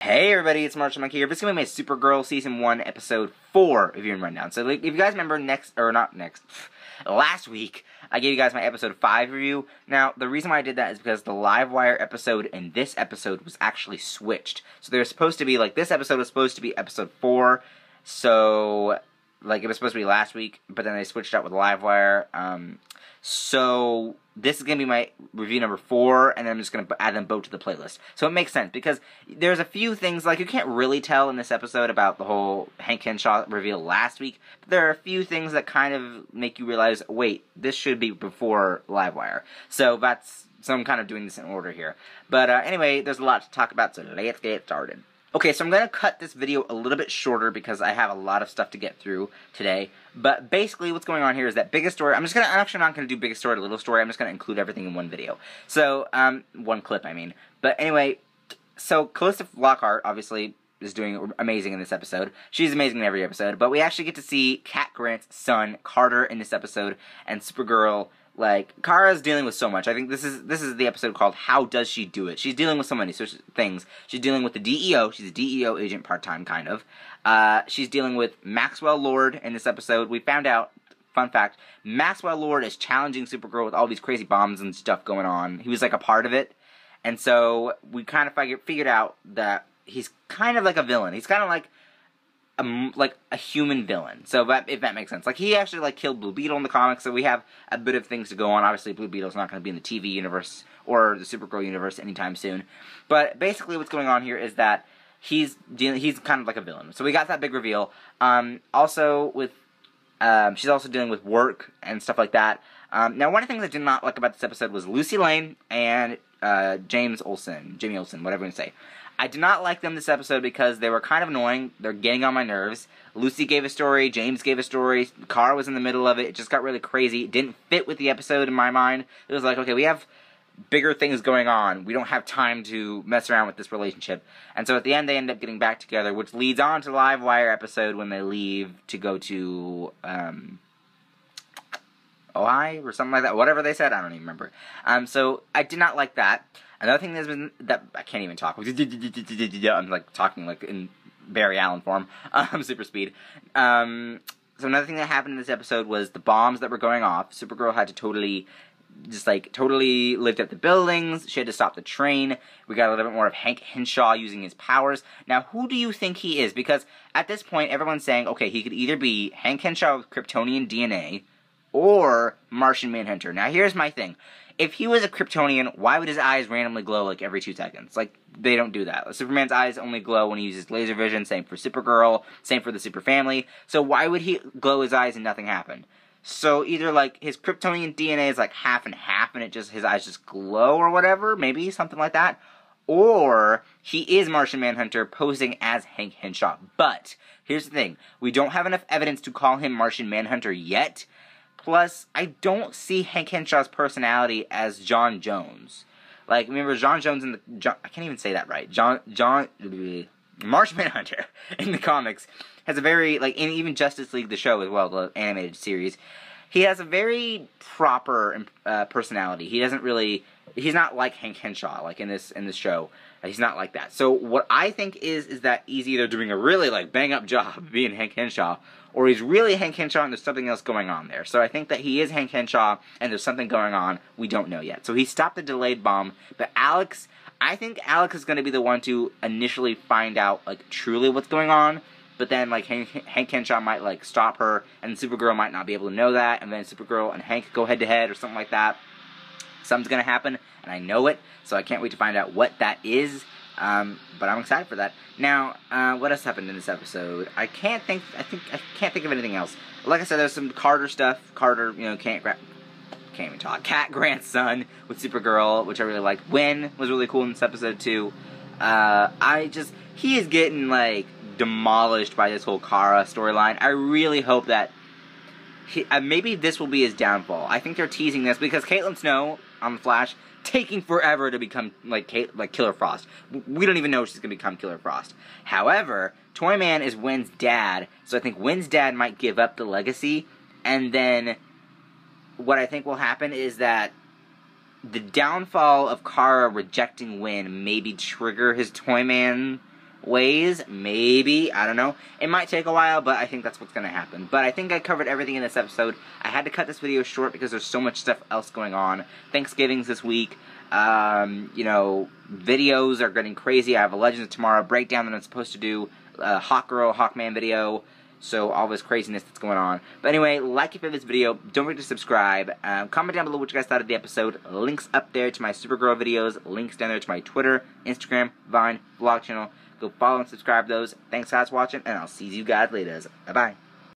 Hey everybody, it's Martian Manhunter here. This is going to be my Supergirl Season 1, Episode 4 viewing rundown. So if you guys remember last week, I gave you guys my Episode 5 review. Now, the reason why I did that is because the Livewire episode and this episode was actually switched. So they're supposed to be, this episode was supposed to be Episode 4, so, it was supposed to be last week, but then they switched out with Livewire. So this is going to be my review number 4, and then I'm just going to add them both to the playlist. So it makes sense, because there's a few things, you can't really tell in this episode about the whole Hank Henshaw reveal last week, but there are a few things that kind of make you realize, wait, this should be before Livewire. So I'm kind of doing this in order here. But anyway, there's a lot to talk about, so let's get started. Okay, so I'm going to cut this video a little bit shorter because I have a lot of stuff to get through today. But basically what's going on here is that biggest story, I'm actually not going to do biggest story to little story, I'm just going to include everything in one video. So, one clip, I mean. But anyway, so Calista Flockhart, obviously, is doing amazing in this episode. She's amazing in every episode. But we actually get to see Cat Grant's son, Carter, in this episode, and Supergirl. Kara's dealing with so much. I think this is the episode called How Does She Do It? She's dealing with so many things. She's dealing with the DEO. She's a DEO agent part-time, kind of. She's dealing with Maxwell Lord in this episode. We found out, fun fact, Maxwell Lord is challenging Supergirl with all these crazy bombs and stuff going on. He was, a part of it. And so we kind of figured out that he's kind of like a villain. He's kind of like a human villain, so if that makes sense. He actually, killed Blue Beetle in the comics, so we have a bit of things to go on. Obviously, Blue Beetle's not going to be in the TV universe or the Supergirl universe anytime soon. But basically what's going on here is that he's kind of like a villain. So we got that big reveal. Also with, she's also dealing with work and stuff like that. Now, one of the things I did not like about this episode was Lucy Lane and Jimmy Olsen, whatever you say. I did not like them this episode because they were kind of annoying. They're getting on my nerves. Lucy gave a story, James gave a story, Kara was in the middle of it. It just got really crazy. It didn't fit with the episode in my mind. It was okay, we have bigger things going on. We don't have time to mess around with this relationship. And so at the end, they end up getting back together, which leads on to the Livewire episode when they leave to go to, Ohio or something like that. Whatever they said, I don't even remember. So I did not like that. Another thing that I can't even talk. I'm talking in Barry Allen form. Super speed. So another thing that happened in this episode was the bombs that were going off. Supergirl had to totally lift up the buildings. She had to stop the train. We got a little bit more of Hank Henshaw using his powers. Now, who do you think he is? Because at this point, everyone's saying, okay, he could either be Hank Henshaw with Kryptonian DNA or Martian Manhunter. Now, here's my thing. If he was a Kryptonian, why would his eyes randomly glow every 2 seconds? They don't do that. Superman's eyes only glow when he uses laser vision. Same for Supergirl. Same for the Super Family. So why would he glow his eyes and nothing happen? So either his Kryptonian DNA is half and half, and his eyes just glow or whatever, maybe something like that. Or he is Martian Manhunter posing as Hank Henshaw. But here's the thing: we don't have enough evidence to call him Martian Manhunter yet. Plus, I don't see Hank Henshaw's personality as John Jones. Remember John Jones in the... I can't even say that right. Martian Manhunter in the comics has a very... in even Justice League, the show as well, the animated series, he has a very proper personality. He doesn't really... He's not like Hank Henshaw, in this show. He's not like that. So what I think is that he's either doing a really, bang-up job being Hank Henshaw, or he's really Hank Henshaw and there's something else going on there. So I think that he is Hank Henshaw and there's something going on we don't know yet. So he stopped the delayed bomb, but I think Alex is going to be the one to initially find out, truly what's going on, but then, Hank Henshaw might, stop her, and Supergirl might not be able to know that, and then Supergirl and Hank go head-to-head or something like that. Something's going to happen, and I know it, so I can't wait to find out what that is. But I'm excited for that. Now, what else happened in this episode? I can't think of anything else. Like I said, there's some Carter stuff. Carter, can't even talk. Cat Grant's son with Supergirl, which I really liked. Wynn was really cool in this episode too. He is getting demolished by this whole Kara storyline. I really hope that maybe this will be his downfall. I think they're teasing this because Caitlin Snow on The Flash taking forever to become Killer Frost. We don't even know if she's gonna become Killer Frost. However, Toyman is Wynn's dad, so I think Wynn's dad might give up the legacy, and then what I think will happen is that the downfall of Kara rejecting Wynn maybe trigger his Toyman ways, maybe, I don't know. It might take a while, but I think that's what's going to happen. But I think I covered everything in this episode. I had to cut this video short because there's so much stuff else going on. Thanksgiving's this week. You know, videos are getting crazy. I have a Legends of Tomorrow breakdown that I'm supposed to do, Hawkgirl, Hawkman video, so all this craziness that's going on. But anyway, like if you like this video, don't forget to subscribe, comment down below what you guys thought of the episode, links up there to my Supergirl videos, links down there to my Twitter, Instagram, Vine, vlog channel. Go follow and subscribe those. Thanks guys for watching, and I'll see you guys later. Bye-bye.